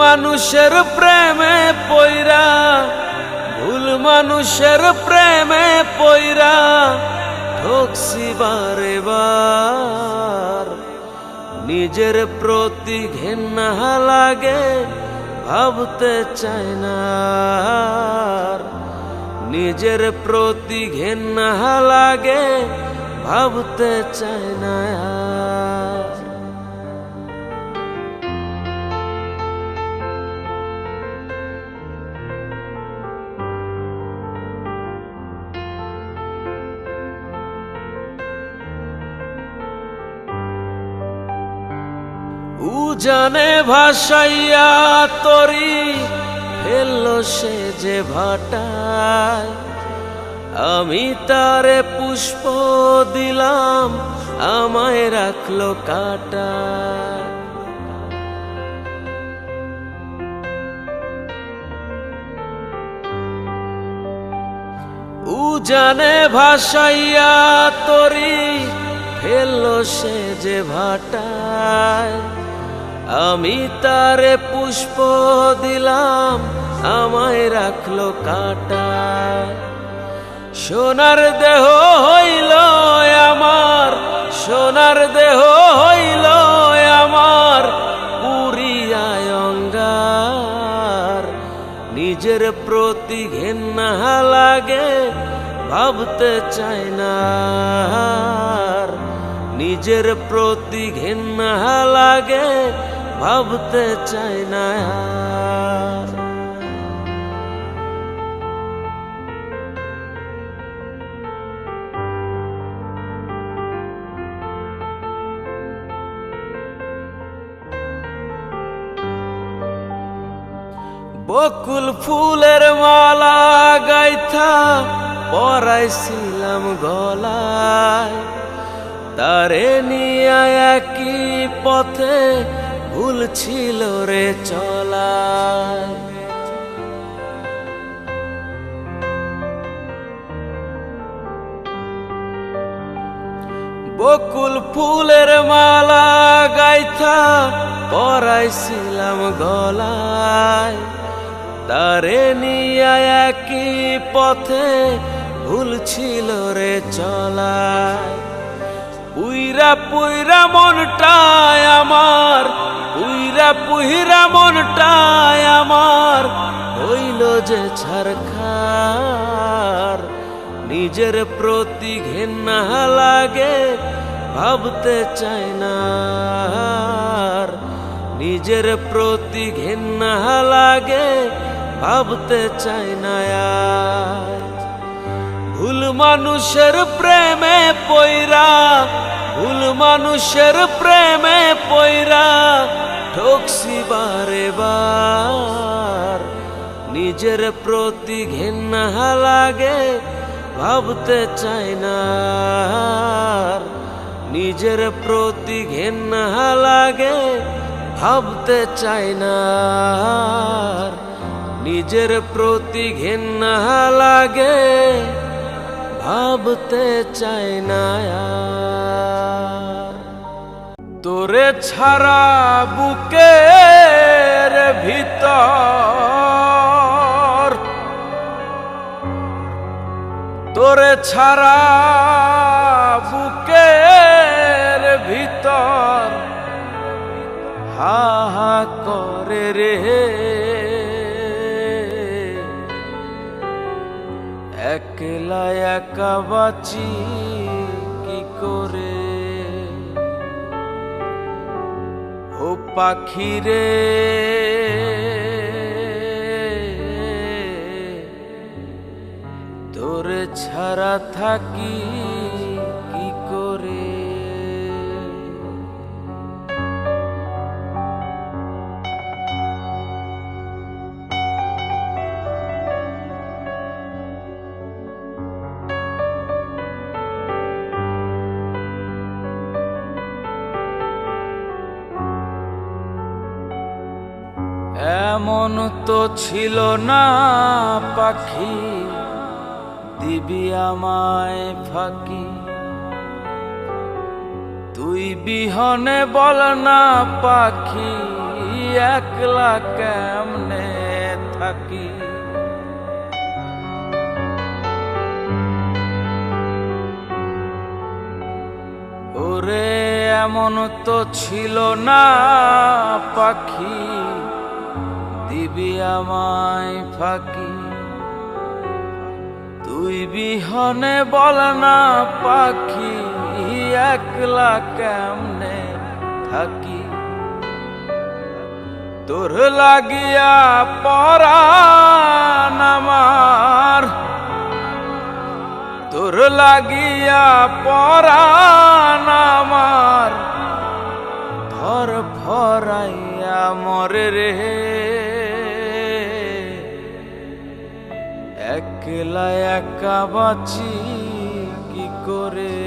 মানুষের প্রেমে পইরা, ভুল মানুষের প্রেমে পইরা ঠকছি বারে বার। নিজের প্রতি ঘেন্না লাগে, ভাবতে চাই না। নিজের প্রতি ঘেন্না লাগে, ভাবতে চাই না। উজানে ভাসাইয়া তরি ফেললো সে যে ভাটায়, আমি তারে পুষ্প দিলাম, আমায় রাখলো কাঁটায়। উজানে ভাসাইয়া তরি ফেললো সে যে ভাটায়, আমি তারে পুষ্প দিলাম, আমায় রাখলো কাঁটায়। সোনার দেহ হইল আমার, সোনার দেহ হইল আমার পুরিয়ায় অঙ্গার। নিজের প্রতি ঘেন্না লাগে, ভাবতে চাই না। নিজের প্রতি ঘেন্না লাগে, ভাবতে চাই না। বকুল ফুলের মালা গাইথা পরাইছিলাম গলায়, তারে নিয়ে একই পথে ভুল ছিল রে চলায়। বকুল ফুলের মালা গাইথা পরাইছিলাম গলায়, তারে নিয়ে একই পথে ভুল ছিল রে চলায়। পুইরা পুইরা মনটায় আমার, পুইরা পুইরা মনটায় আমার হইল যে ছারখার। নিজের প্রতি ঘেন্না লাগে, ভাবতে চাই না। নিজের প্রতি ঘেন্না লাগে, ভাবতে চাই না। ভুল মানুষের প্রেমে পইরা, ভুল মানুষের প্রেমে পইরা ঠকছি বারে বার। নিজের প্রতি ঘেন্না লাগে, ভাবতে চাই না। নিজের প্রতি ঘেন্না লাগে, ভাবতে চাই না। নিজের প্রতি ঘেন্না লাগে, ভাবতে চাই না। তোরে ছাড়া বুকের ভিতর, তোরে ছাড়া বুকের ভিতর হা হা করে রে। একলা একা বাঁচি কি করে, ও পাখি রে। তোরে ছাড়া থাকি কি করে। এমন তো ছিল না পাখি, দিবি আমায় ফাঁকি। তুই বিহনে বল না পাখি একলা কেমনে থাকি। ওরে এমন তো ছিল না পাখি, দিবি আমায় ফাঁকি। তুই বিহনে বল না পাখি, একলা কেমনে থাকি। তোর লাগিয়া পরাণ আমার, তোর লাগিয়া পরাণ আমার ধর ফরাইয়া মরে রে। একলা একা বাঁচি কি করে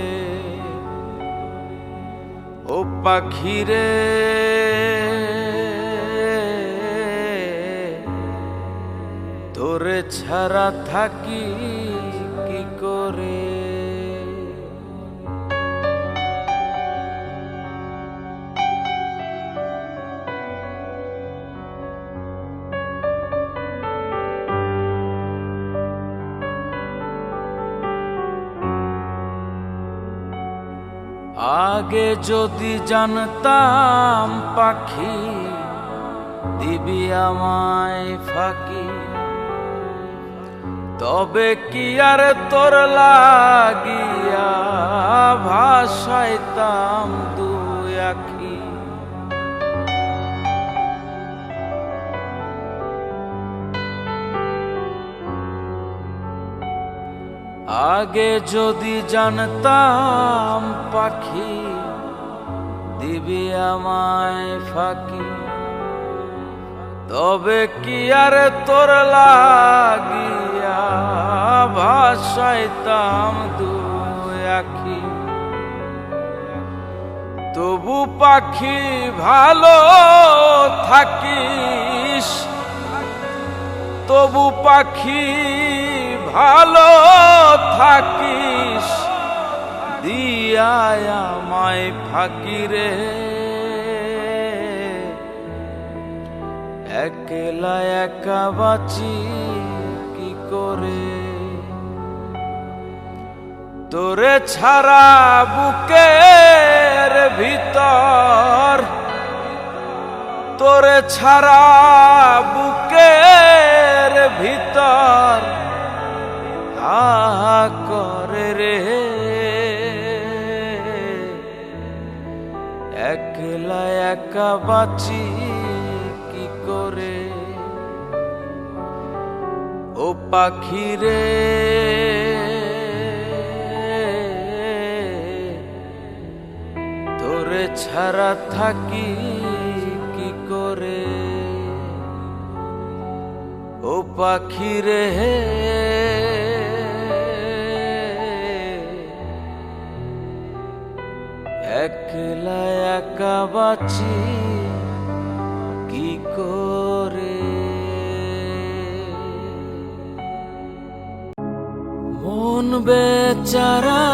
ও পাখি রে। তোরে ছাড়া থাকি কি করে। আগে যদি জানতাম পাখি, দিবি আমায় ফাঁকি। তবে কি আর তোর লাগিয়া ভাসাইতাম দুই আখি। আগে যদি জানতাম পাখি, দিবি আমায় ফাঁকি। তবে কি আর তোর লাগিয়া ভাসাইতাম দুই আখি। তবু পাখি ভালো থাকিস, তবু পাখি ভালো থাকিস, দিয়ায় আমায় ফাঁকি রে। একলা একা বাঁচি কি করে তোরে ছাড়া বুকের ভিতর, তোরে ছাড়া বুকের ভিতর হা করে রে। একলা একা বাঁচি কি করে ও পাখি রে। তোরে ছাড়া থাকি কি করে ও পাখি রে। একলা একা বাঁচি কি করে। মন বেচারা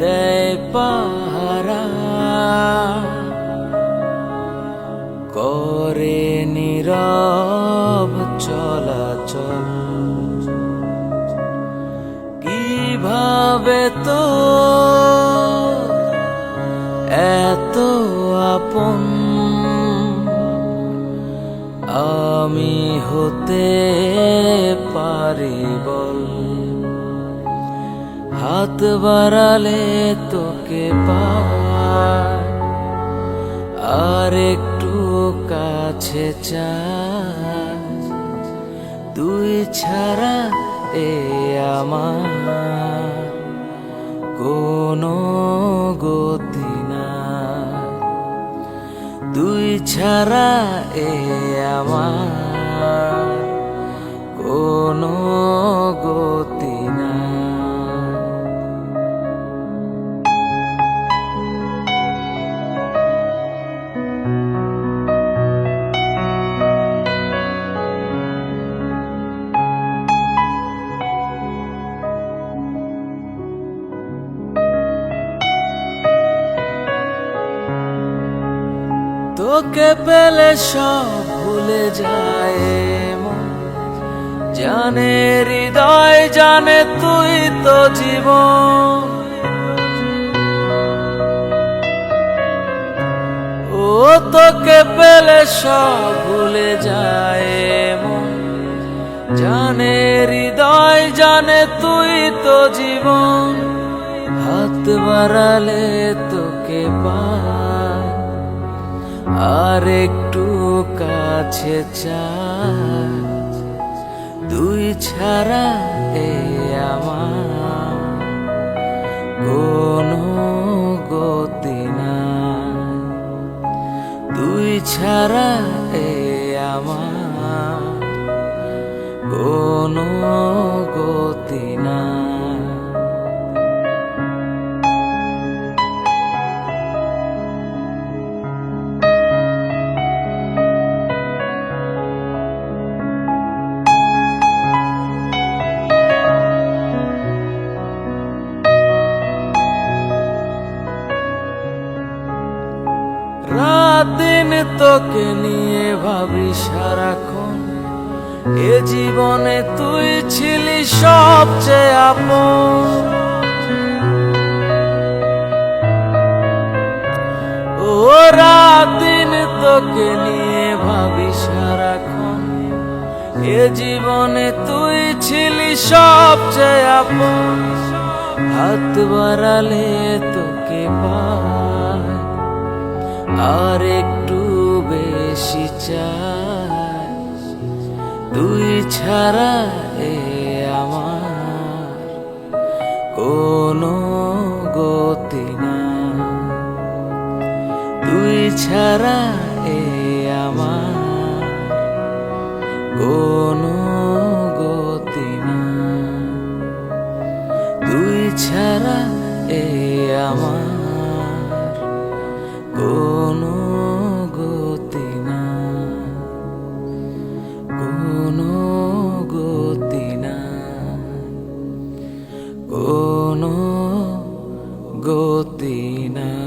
দেয় পাহারা, করে নীরব চলাচল। কিভাবে তো এত আপন আমি হতে পারি বল। হাত বাড়ালে তোকে পাওয়ার আর একটু কাছে চাই। তুই ছাড়া এ আমার কোনো গতি না, তুই ছাড়া এ আমার কোনো গতি না। তোকে পেলে সব ভুলে যায় মন, জানে হৃদয় জানে তুই তো জীবন। ও তোকে পেলে সব ভুলে যায় মন, জানে হৃদয় জানে তুই তো জীবন। হাত বাড়ালে তোকে পাই, আর একটু কাছে চাই, তুই ছাড়া এ আমার কোনো গতি নাই, তুই ছাড়া এ আমার কোনো গতি নাই। রাত দিন তোকে নিয়ে ভাবি সারাক্ষণ, এ জীবনে তুই ছিলি সবচেয়ে আপন। ও রাত দিন তোকে নিয়ে ভাবি সারাক্ষণ, এ জীবনে তুই ছিলি সবচেয়ে আপন। হাত বাড়ালে তোকে পাই, আর একটু বেশি চাই, তুই ছাড়া এ আমার কোনো গতি নাই, তুই ছাড়া এ আমার কোনো গতি নাই, তুই ছাড়া এ আমার কোনো গতি নাই, কোনো গতি নাই, কোনো গতি নাই।